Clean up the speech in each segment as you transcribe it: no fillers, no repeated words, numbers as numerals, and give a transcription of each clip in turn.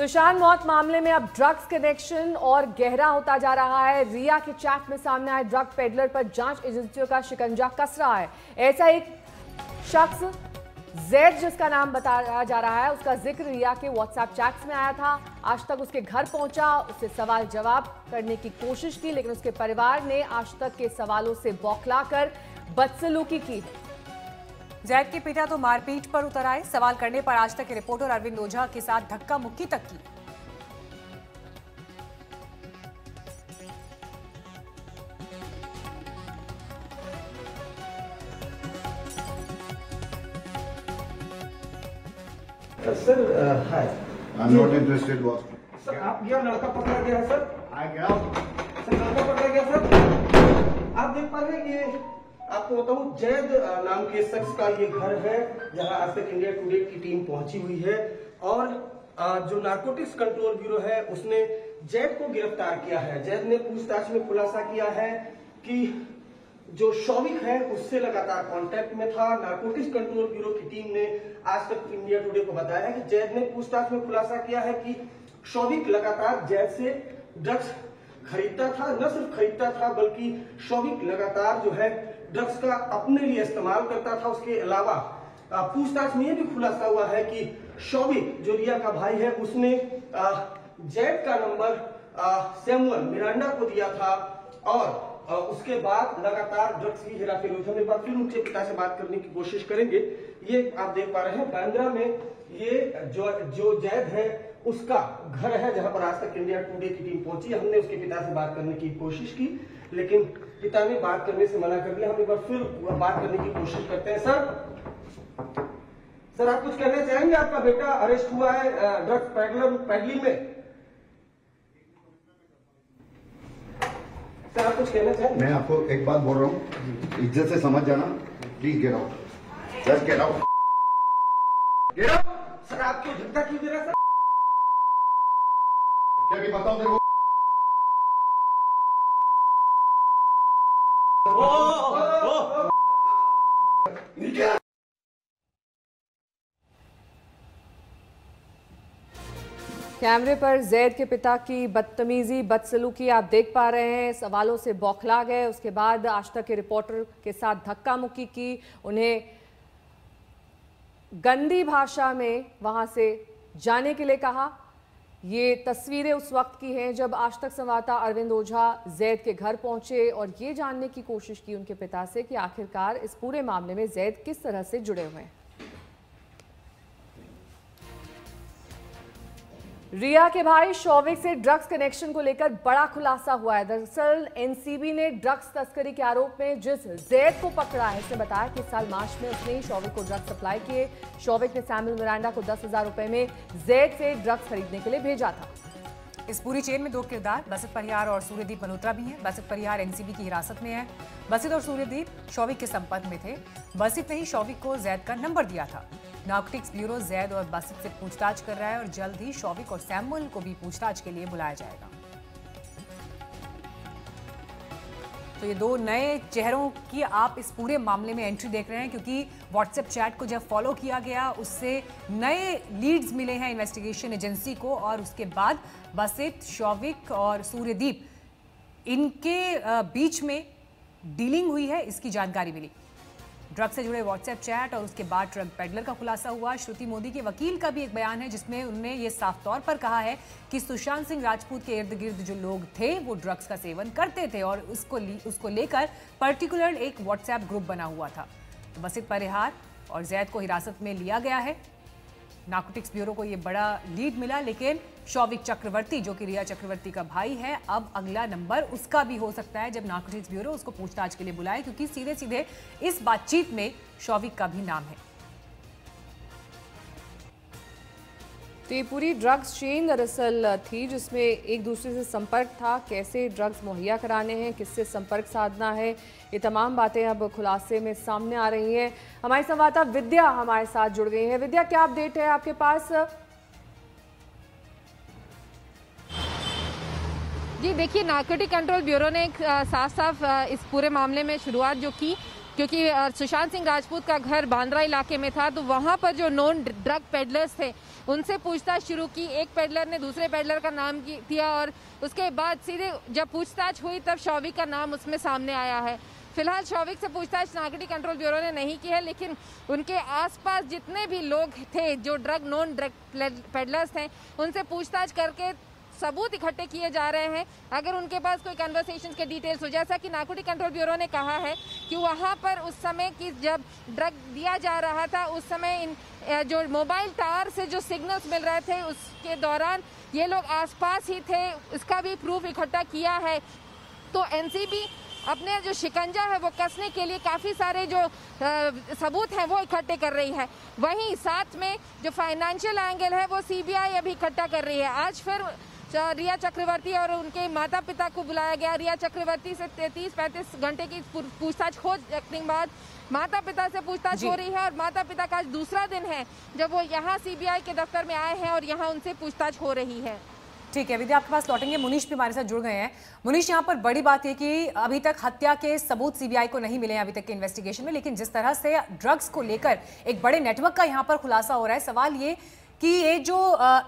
सुशांत मौत मामले में अब ड्रग्स कनेक्शन और गहरा होता जा रहा है। रिया के चैट में सामने आए ड्रग पेडलर पर जांच एजेंसियों का शिकंजा कस रहा है। ऐसा एक शख्स जैद, जिसका नाम बताया जा रहा है, उसका जिक्र रिया के व्हाट्सएप चैट्स में आया था। आज तक उसके घर पहुंचा, उससे सवाल जवाब करने की कोशिश की, लेकिन उसके परिवार ने आज तक के सवालों से बौखलाकर बदसलूकी की। जैद के पिता तो मारपीट पर उतर आए। सवाल करने पर आज तक के रिपोर्टर अरविंद ओझा के साथ धक्का मुक्की तक की। Sir hi, I am not interested boss. Sir आप गया, लड़का पकड़ा गया है सर। आ गया सर लड़का पकड़ा गया सर। आप देख पा रहे हैं, ये आपको बताऊं, जैद नाम के शख्स का ये घर है, जहां आज तक इंडिया टुडे की टीम पहुंची हुई है। और जो नारकोटिक्स कंट्रोल ब्यूरो है उसने जैद को गिरफ्तार किया है। जैद ने पूछताछ में खुलासा किया है कि जो शौविक है उससे लगातार कांटेक्ट में था। नारकोटिक्स कंट्रोल ब्यूरो की टीम ने आज तक इंडिया टुडे को बताया है कि जैद ने पूछताछ में खुलासा किया है कि शौविक लगातार जैद से ड्रग्स खरीदता था। न सिर्फ खरीदता था बल्कि शौविक लगातार जो है ड्रग्स का अपने लिए इस्तेमाल करता था। उसके अलावा पूछताछ में यह भी खुलासा हुआ है कि शौविक, जो रिया का भाई है, उसने जैद का नंबर सैमुअल मिरांडा को दिया था और उसके बाद लगातार ड्रग्स की हेराफेरी हुई। हम एक बार फिर उनके पिता से बात करने की कोशिश करेंगे। ये आप देख पा रहे हैं बांद्रा में ये जो जैद है उसका घर है, जहां पर आज तक इंडिया टुडे की टीम पहुंची। हमने उसके पिता से बात करने की कोशिश की, लेकिन पिता ने बात करने से मना कर दिया। हम एक बार फिर बात करने की कोशिश करते हैं। सर आप कुछ कहना चाहेंगे? आपका बेटा अरेस्ट हुआ है ड्रग्स पैडलिंग में। सर आप कुछ कहना चाहेंगे? मैं आपको एक बात बोल रहा हूँ, इज्जत से समझ जाना। Please get out, just get out, get out. Sir आप क्यों धक्का क्यों दे रहे हैं? सर क्या भी बताओ तेरे को? कैमरे पर जैद के पिता की बदतमीजी, बदसलूकी आप देख पा रहे हैं। सवालों से बौखला गए। उसके बाद आज तक के रिपोर्टर के साथ धक्का मुक्की की, उन्हें गंदी भाषा में वहां से जाने के लिए कहा। ये तस्वीरें उस वक्त की हैं जब आज तक संवाददाता अरविंद ओझा जैद के घर पहुंचे और ये जानने की कोशिश की उनके पिता से कि आखिरकार इस पूरे मामले में जैद किस तरह से जुड़े हुए हैं। रिया के भाई शौविक से ड्रग्स कनेक्शन को लेकर बड़ा खुलासा हुआ है। दरअसल एनसीबी ने ड्रग्स तस्करी के आरोप में जिस जैद को पकड़ा है, उसने बताया कि इस साल मार्च में उसने ही शौविक को ड्रग्स सप्लाई किए। शौविक ने सैमुअल मिरांडा को 10,000 रुपए में जैद से ड्रग्स खरीदने के लिए भेजा था। इस पूरी चेन में दो किरदार बसित परिहार और सूर्यदीप मल्होत्रा भी हैं। बसित परिहार एनसीबी की हिरासत में है। बसित और सूर्यदीप शौविक के संपर्क में थे। बसित ने ही शौविक को जैद का नंबर दिया था। नारकोटिक्स ब्यूरो जैद और बसित से पूछताछ कर रहा है और जल्द ही शौविक और सैमुअल को भी पूछताछ के लिए बुलाया जाएगा। तो ये दो नए चेहरों की आप इस पूरे मामले में एंट्री देख रहे हैं, क्योंकि व्हाट्सएप चैट को जब फॉलो किया गया उससे नए लीड्स मिले हैं इन्वेस्टिगेशन एजेंसी को और उसके बाद बसित, शौविक और सूर्यदीप, इनके बीच में डीलिंग हुई है, इसकी जानकारी मिली। ड्रग से जुड़े व्हाट्सएप चैट और उसके बाद ड्रग पेडलर का खुलासा हुआ। श्रुति मोदी के वकील का भी एक बयान है जिसमें उन्होंने ये साफ तौर पर कहा है कि सुशांत सिंह राजपूत के इर्द गिर्द जो लोग थे वो ड्रग्स का सेवन करते थे और उसको लेकर पर्टिकुलर एक व्हाट्सएप ग्रुप बना हुआ था। तो बसित परिहार और जैद को हिरासत में लिया गया है। नारकोटिक्स ब्यूरो को ये बड़ा लीड मिला, लेकिन शौविक चक्रवर्ती, जो कि रिया चक्रवर्ती का भाई है, अब अगला नंबर उसका भी हो सकता है जब नारकोटिक्स ब्यूरो उसको पूछताछ के लिए बुलाए, क्योंकि सीधे सीधे इस बातचीत में शौविक का भी नाम है। तो ये पूरी ड्रग्स चेन दरअसल थी जिसमें एक दूसरे से संपर्क था, कैसे ड्रग्स मुहैया कराने हैं, किससे संपर्क साधना है, ये तमाम बातें अब खुलासे में सामने आ रही हैं। हमारी संवाददाता विद्या हमारे साथ जुड़ गई है। विद्या, क्या अपडेट है आपके पास? जी देखिए, नारकोटिक कंट्रोल ब्यूरो ने एक साफ साफ इस पूरे मामले में शुरुआत जो की क्योंकि सुशांत सिंह राजपूत का घर बांद्रा इलाके में था, तो वहाँ पर जो नॉन ड्रग पेडलर्स थे उनसे पूछताछ शुरू की। एक पेडलर ने दूसरे पेडलर का नाम दिया और उसके बाद सीधे जब पूछताछ हुई तब शौविक का नाम उसमें सामने आया है। फिलहाल शौविक से पूछताछ नारकोटिक कंट्रोल ब्यूरो ने नहीं की है, लेकिन उनके आसपास जितने भी लोग थे जो नॉन ड्रग पेडलर्स थे उनसे पूछताछ करके सबूत इकट्ठे किए जा रहे हैं। अगर उनके पास कोई कन्वर्सेशन के डिटेल्स हो, जैसा कि नारकोटिक कंट्रोल ब्यूरो ने कहा है कि वहाँ पर उस समय की जब ड्रग दिया जा रहा था उस समय इन जो मोबाइल टावर से जो सिग्नल्स मिल रहे थे उसके दौरान ये लोग आसपास ही थे, इसका भी प्रूफ इकट्ठा किया है। तो एनसीबी अपने जो शिकंजा है वो कसने के लिए काफ़ी सारे जो सबूत हैं वो इकट्ठे कर रही है। वहीं साथ में जो फाइनेंशियल एंगल है वो सीबीआई अभी इकट्ठा कर रही है। आज फिर रिया चक्रवर्ती और उनके माता पिता को बुलाया गया। रिया चक्रवर्ती से 33-35 घंटे की पूछताछ हो जाने के बाद माता पिता से पूछताछ हो रही है और माता पिता का आज दूसरा दिन है जब वो यहाँ सीबीआई के दफ्तर में आए हैं और यहाँ उनसे पूछताछ हो रही है। ठीक है, विधि आपके पास लौटेंगे। मुनीश भी हमारे साथ जुड़ गए हैं। मुनीश, यहाँ पर बड़ी बात यह कि अभी तक हत्या के सबूत सीबीआई को नहीं मिले हैं अभी तक के इन्वेस्टिगेशन में, लेकिन जिस तरह से ड्रग्स को लेकर एक बड़े नेटवर्क का यहाँ पर खुलासा हो रहा है, सवाल ये कि ये जो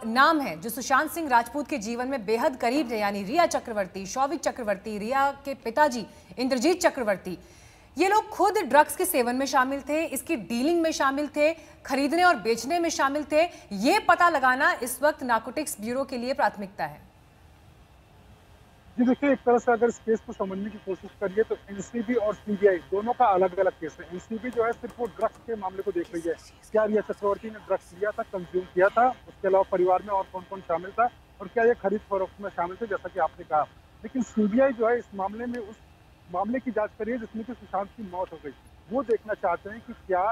नाम है जो सुशांत सिंह राजपूत के जीवन में बेहद करीब है, यानी रिया चक्रवर्ती, शौविक चक्रवर्ती, रिया के पिताजी इंद्रजीत चक्रवर्ती, ये लोग खुद ड्रग्स के सेवन में शामिल थे, इसकी डीलिंग में शामिल थे, खरीदने और बेचने में शामिल थे। ये पता लगाना इस वक्त नारकोटिक्स ब्यूरो के लिए प्राथमिकता है। जी देखिए, एक तरह से अगर इस केस को समझने की कोशिश करिए तो एनसीबी और सीबीआई दोनों का अलग अलग केस है। एनसीबी जो है सिर्फ वो ड्रग्स के मामले को देख रही है, क्या रिया चक्रवर्ती ने ड्रग्स लिया था, कंज्यूम किया था, उसके अलावा परिवार में और कौन कौन शामिल था और क्या ये खरीद फरोख्त में शामिल थे, जैसा कि आपने कहा। लेकिन सीबीआई जो है इस मामले में उस मामले की जांच करिए जिसमें कि सुशांत की मौत हो गई, वो देखना चाहते हैं कि क्या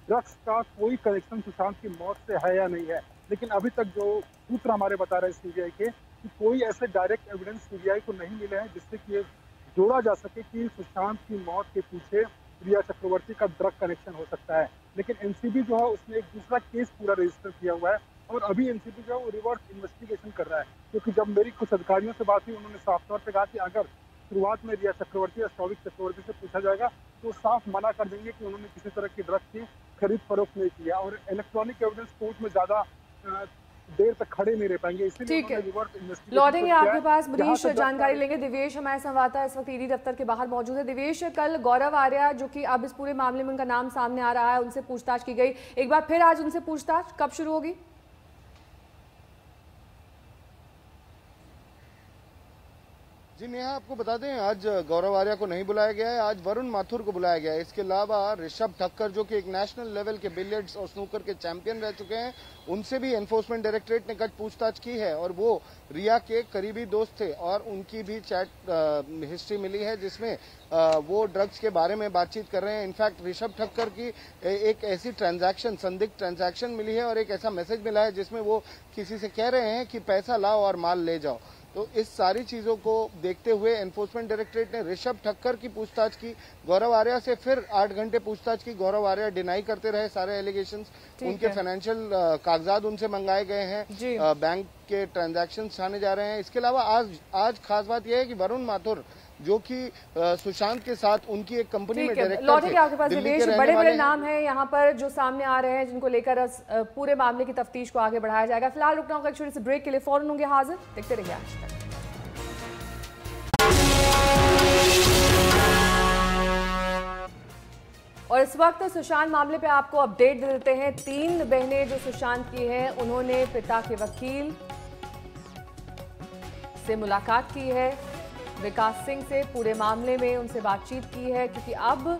ड्रग्स का कोई कनेक्शन सुशांत की मौत से है या नहीं है। लेकिन अभी तक जो सूत्र हमारे बता रहे हैं सीबीआई के कि कोई ऐसे डायरेक्ट एविडेंस सीबीआई को नहीं मिले हैं जिससे कि ये जोड़ा जा सके कि सुशांत की मौत के पीछे रिया चक्रवर्ती का ड्रग कनेक्शन हो सकता है। लेकिन एनसीबी जो है उसने एक दूसरा केस पूरा रजिस्टर किया हुआ है और अभी एनसीबी जो है वो रिवर्स इन्वेस्टिगेशन कर रहा है, क्योंकि जब मेरी कुछ अधिकारियों से बात हुई उन्होंने साफ तौर पर कहा कि अगर शुरुआत में रिया चक्रवर्ती या शौविक चक्रवर्ती से पूछा जाएगा तो साफ मना कर देंगे कि उन्होंने किसी तरह की ड्रग्स की खरीद फरोख्त नहीं किया और इलेक्ट्रॉनिक एविडेंस कोर्ट में ज्यादा देर तक खड़े नहीं रह पाएंगे, इसलिए लौटेंगे आपके पास। मुनीश, जानकारी लेंगे। दिवेश हमारे संवाददाता इस वक्त ईडी दफ्तर के बाहर मौजूद है। दिवेश, कल गौरव आर्या जो कि अब इस पूरे मामले में उनका नाम सामने आ रहा है, उनसे पूछताछ की गई, एक बार फिर आज उनसे पूछताछ कब शुरू होगी? जी नेहा, आपको बता दें आज गौरव आर्या को नहीं बुलाया गया है, आज वरुण माथुर को बुलाया गया है। इसके अलावा ऋषभ ठक्कर जो कि एक नेशनल लेवल के बिलियर्ड्स और स्नूकर के चैंपियन रह चुके हैं, उनसे भी एनफोर्समेंट डायरेक्टरेट ने कट पूछताछ की है और वो रिया के करीबी दोस्त थे और उनकी भी चैट हिस्ट्री मिली है जिसमें वो ड्रग्स के बारे में बातचीत कर रहे हैं। इनफैक्ट ऋषभ ठक्कर की एक ऐसी ट्रांजैक्शन, संदिग्ध ट्रांजैक्शन मिली है और एक ऐसा मैसेज मिला है जिसमें वो किसी से कह रहे हैं कि पैसा लाओ और माल ले जाओ। तो इस सारी चीजों को देखते हुए एनफोर्समेंट डायरेक्टरेट ने ऋषभ ठक्कर की पूछताछ की, गौरव आर्या से फिर 8 घंटे पूछताछ की। गौरव आर्या डिनाई करते रहे सारे एलिगेशंस, उनके फाइनेंशियल कागजात उनसे मंगाए गए हैं, बैंक के ट्रांजैक्शन छाने जा रहे हैं। इसके अलावा आज खास बात यह है कि वरुण माथुर जो कि सुशांत के साथ उनकी एक कंपनी में डायरेक्टर थे, आपके पास बड़े बड़े नाम हैं यहाँ पर जो सामने आ रहे हैं जिनको लेकर पूरे मामले की तफ्तीश को आगे बढ़ाया जाएगा। फिलहाल रुकना होगा एक छोटे से ब्रेक के लिए, फौरन होंगे हाजिर, देखते रहिए आज तक। और इस वक्त सुशांत मामले पे आपको अपडेट दे देते हैं। 3 बहनें जो सुशांत की हैं, उन्होंने पिता के वकील से मुलाकात की है, विकास सिंह से पूरे मामले में उनसे बातचीत की है, क्योंकि अब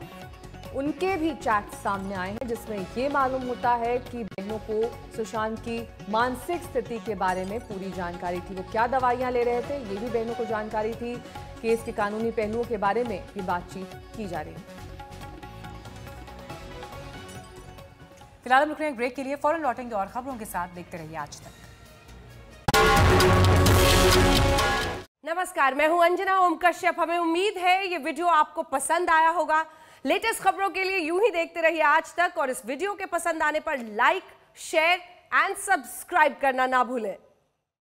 उनके भी चैट सामने आए हैं जिसमें ये मालूम होता है कि बहनों को सुशांत की मानसिक स्थिति के बारे में पूरी जानकारी थी, वो क्या दवाइयां ले रहे थे ये भी बहनों को जानकारी थी। केस के कानूनी पहलुओं के बारे में भी बातचीत की जा रही है। फिलहाल हम रुक रहे हैं ब्रेक के लिए, फौरन लौटेंगे और खबरों के साथ, देखते रहिए आज तक। नमस्कार, मैं हूं अंजना ओम कश्यप। हमें उम्मीद है ये वीडियो आपको पसंद आया होगा। लेटेस्ट खबरों के लिए यूं ही देखते रहिए आज तक और इस वीडियो के पसंद आने पर लाइक, शेयर एंड सब्सक्राइब करना ना भूलें।